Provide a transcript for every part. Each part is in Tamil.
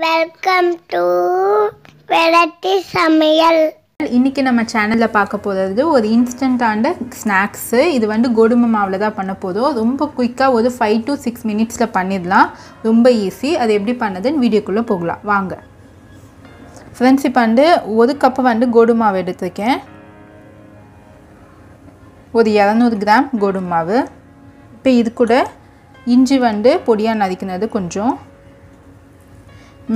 வெல்கம் டு வெரைட்டி சமையல். இன்னைக்கு நம்ம சேனலில் பார்க்க போகிறது ஒரு இன்ஸ்டன்ட்டான ஸ்நாக்ஸு. இது வந்து கோதுமை மாவில் தான் பண்ண போதும். ரொம்ப குயிக்காக ஒரு 5 to 6 மினிட்ஸில் பண்ணிடலாம். ரொம்ப ஈஸி. அது எப்படி பண்ணதுன்னு வீடியோக்குள்ளே போகலாம் வாங்க ஃப்ரெண்ட்ஸ். இப்போ வந்து ஒரு கப்பு வந்து கோதுமை மாவு எடுத்துருக்கேன். ஒரு 200 கிராம் கோதுமை மாவு. இப்போ இது கூட இஞ்சி வந்து பொடியாக நறுக்கினது கொஞ்சம்,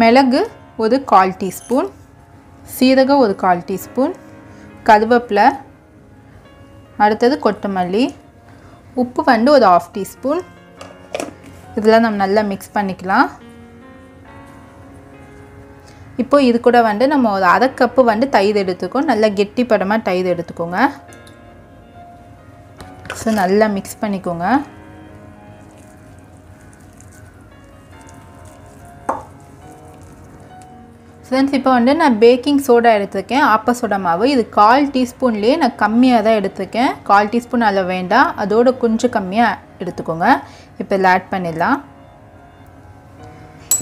மிளகு ஒரு 1/4 டீஸ்பூன், சீரகம் ஒரு 1/4 டீஸ்பூன், கருவேப்பிலை, அடுத்தது கொத்தமல்லி, உப்பு வந்து ஒரு 1/2 டீஸ்பூன். இதெல்லாம் நம்ம நல்லா மிக்ஸ் பண்ணிக்கலாம். இப்போ இது கூட வந்து நம்ம ஒரு 1/2 கப்பு வந்து தயிர் எடுத்துக்கோம். நல்லா கெட்டிப்படமாக தயிர் எடுத்துக்கோங்க. ஸோ நல்லா மிக்ஸ் பண்ணிக்கோங்க. ஃப்ரெண்ட்ஸ், இப்போ வந்து நான் பேக்கிங் சோடா எடுத்துருக்கேன், ஆப்ப சோடா மாவு. இது 1/4 டீஸ்பூன்லேயே நான் கம்மியாக தான் எடுத்துருக்கேன். 1/4 டீஸ்பூன் அதில் வேண்டாம், அதோட கொஞ்சம் கம்மியாக எடுத்துக்கோங்க. இப்போ இதில் ஆட் பண்ணிடலாம்.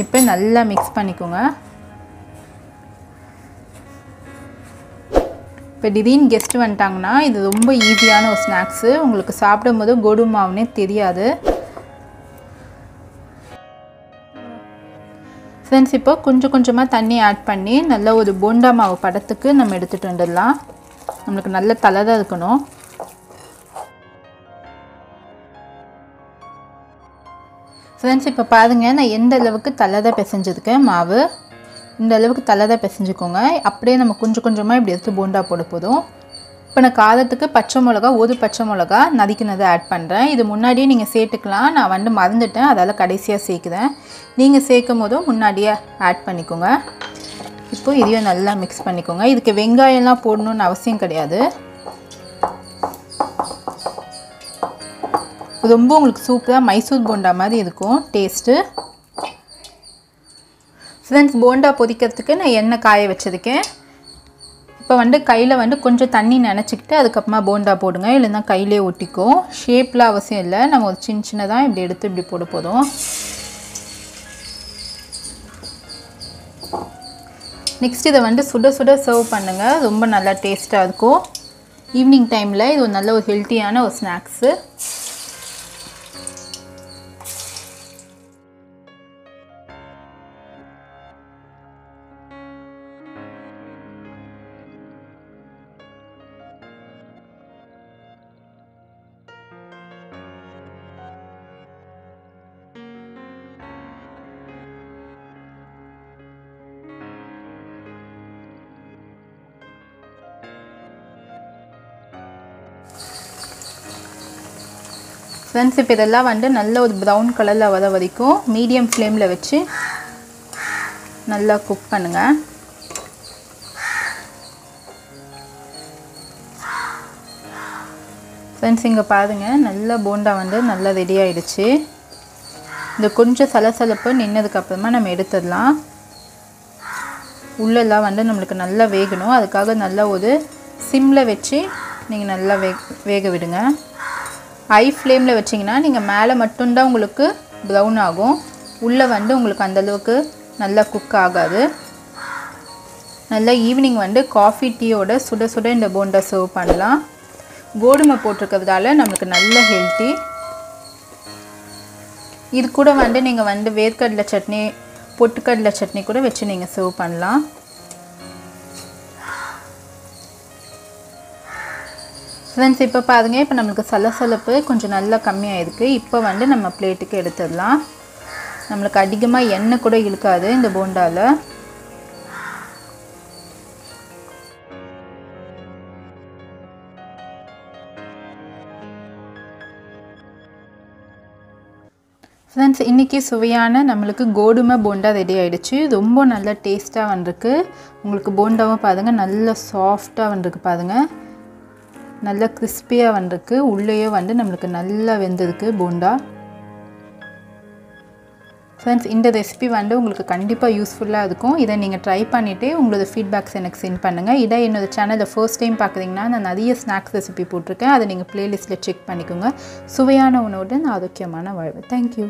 இப்போ நல்லா மிக்ஸ் பண்ணிக்கோங்க. இப்போ திடீர்னு கெஸ்ட்டு வந்துட்டாங்கன்னா இது ரொம்ப ஈஸியான ஒரு ஸ்நாக்ஸு. உங்களுக்கு சாப்பிடும் போது கோதுமை மாவுனே தெரியாது. ஃப்ரெண்ட்ஸ், இப்போ கொஞ்சம் கொஞ்சமாக தண்ணி ஆட் பண்ணி நல்ல ஒரு போண்டா மாவு படத்துக்கு நம்ம எடுத்துகிட்டு வந்துடலாம். நம்மளுக்கு நல்ல தலை தான் இருக்கணும். ஃப்ரெண்ட்ஸ், இப்போ பாருங்கள், நான் எந்த அளவுக்கு தலை தான் பிசைஞ்சிருக்கேன் மாவு. இந்த அளவுக்கு தலை தான் பிசைஞ்சுக்கோங்க. அப்படியே நம்ம கொஞ்சம் கொஞ்சமாக இப்படி எடுத்து போண்டா போட போதும். இப்போ நான் காரத்துக்கு பச்சை மிளகா, ஒரு பச்சை மிளகா நறுக்கினதை ஆட் பண்ணுறேன். இது முன்னாடியே நீங்கள் சேர்த்துக்கலாம். நான் வந்து மறந்துட்டேன், அதால் கடைசியாக சேர்க்குறேன். நீங்கள் சேர்க்கும் போதும் முன்னாடியே ஆட் பண்ணிக்கோங்க. இப்போ இதையும் நல்லா மிக்ஸ் பண்ணிக்கோங்க. இதுக்கு வெங்காயம்லாம் போடணுன்னு அவசியம் கிடையாது. ரொம்ப உங்களுக்கு சூப்பராக மைசூர் போண்டா மாதிரி இருக்கும் டேஸ்ட்டு. ஃப்ரெண்ட்ஸ், போண்டா பொரிக்கிறதுக்கு நான் எண்ணெய் காய வச்சுருக்கேன். இப்போ வந்து கையில் வந்து கொஞ்சம் தண்ணி நினச்சிக்கிட்டு அதுக்கப்புறமா போண்டா போடுங்க, இல்லைன்னா கையிலே ஒட்டிக்கும். ஷேப்லாம் அவசியம் இல்லை, நம்ம ஒரு சின்ன சின்னதாக இப்படி எடுத்து இப்படி போட போதும். நெக்ஸ்ட் இதை வந்து சுட சுட சர்வ் பண்ணுங்கள். ரொம்ப நல்லா டேஸ்ட்டாக இருக்கும். ஈவினிங் டைமில் இது ஒரு நல்ல ஒரு ஹெல்த்தியான ஒரு ஸ்நாக்ஸு. ஃப்ரெண்ட்ஸ், இப்போ இதெல்லாம் வந்து நல்ல ஒரு ப்ரௌன் கலரில் வர வரைக்கும் மீடியம் ஃப்ளேமில் வச்சு நல்லா குக் பண்ணுங்கள். ஃப்ரெண்ட்ஸ், இங்கே பாருங்கள், நல்லா போண்டா வந்து நல்லா ரெடி ஆகிடுச்சு. இந்த கொஞ்சம் சலசலப்பு நின்னதுக்கப்புறமா நம்ம எடுத்துடலாம். உள்ளெல்லாம் வந்து நம்மளுக்கு நல்லா வேகணும். அதுக்காக நல்லா ஒரு சிம்மில் வச்சு நீங்கள் நல்லா வேக விடுங்க. ஹை ஃப்ளேமில் வச்சிங்கன்னா நீங்கள் மேலே மட்டும்தான் உங்களுக்கு ப்ரௌன் ஆகும், உள்ளே வந்து உங்களுக்கு அந்தளவுக்கு நல்லா குக் ஆகாது. நல்லா ஈவினிங் வந்து காஃபி டீயோட சுட சுட இந்த போண்டா சர்வ் பண்ணலாம். கோதுமை போட்டிருக்கிறதால நம்மளுக்கு நல்ல ஹெல்த்தி. இது கூட வந்து நீங்கள் வந்து வேர்க்கடலை சட்னி, பொட்டுக்கடலை சட்னி கூட வச்சு நீங்கள் சர்வ் பண்ணலாம். ஃப்ரெண்ட்ஸ், இப்போ பாருங்கள், இப்போ நம்மளுக்கு சலசலப்பு கொஞ்சம் நல்லா கம்மியாகிருக்கு. இப்போ வந்து நம்ம பிளேட்டுக்கு எடுத்துடலாம். நம்மளுக்கு அதிகமாக எண்ணெய் கூட இழுக்காது இந்த போண்டாவில். ஃப்ரெண்ட்ஸ், இன்றைக்கி சுவையான நம்மளுக்கு கோதுமை போண்டா ரெடி ஆகிடுச்சு. ரொம்ப நல்ல டேஸ்ட்டாக வந்திருக்கு. உங்களுக்கு போண்டாவும் பாருங்கள் நல்லா சாஃப்டாக வந்திருக்கு. பாருங்கள், நல்லா கிறிஸ்பியாக வந்திருக்கு. உள்ளேயே வந்து நம்மளுக்கு நல்லா வெந்திருக்கு போண்டா. ஃப்ரெண்ட்ஸ், இந்த ரெசிபி வந்து உங்களுக்கு கண்டிப்பாக யூஸ்ஃபுல்லாக இருக்கும். இதை நீங்கள் ட்ரை பண்ணிவிட்டு உங்களோட ஃபீட்பேக்ஸ் எனக்கு சென்ட் பண்ணுங்கள். இதை என்னோடய சேனலில் ஃபர்ஸ்ட் டைம் பார்க்குறீங்கன்னா நான் நிறைய ஸ்நாக்ஸ் ரெசிபி போட்டிருக்கேன். அதை நீங்கள் ப்ளேலிஸ்ட்டில் செக் பண்ணிக்கோங்க. சுவையான உணவுடன் ஆரோக்கியமான வாழ்வு. தேங்க்யூ.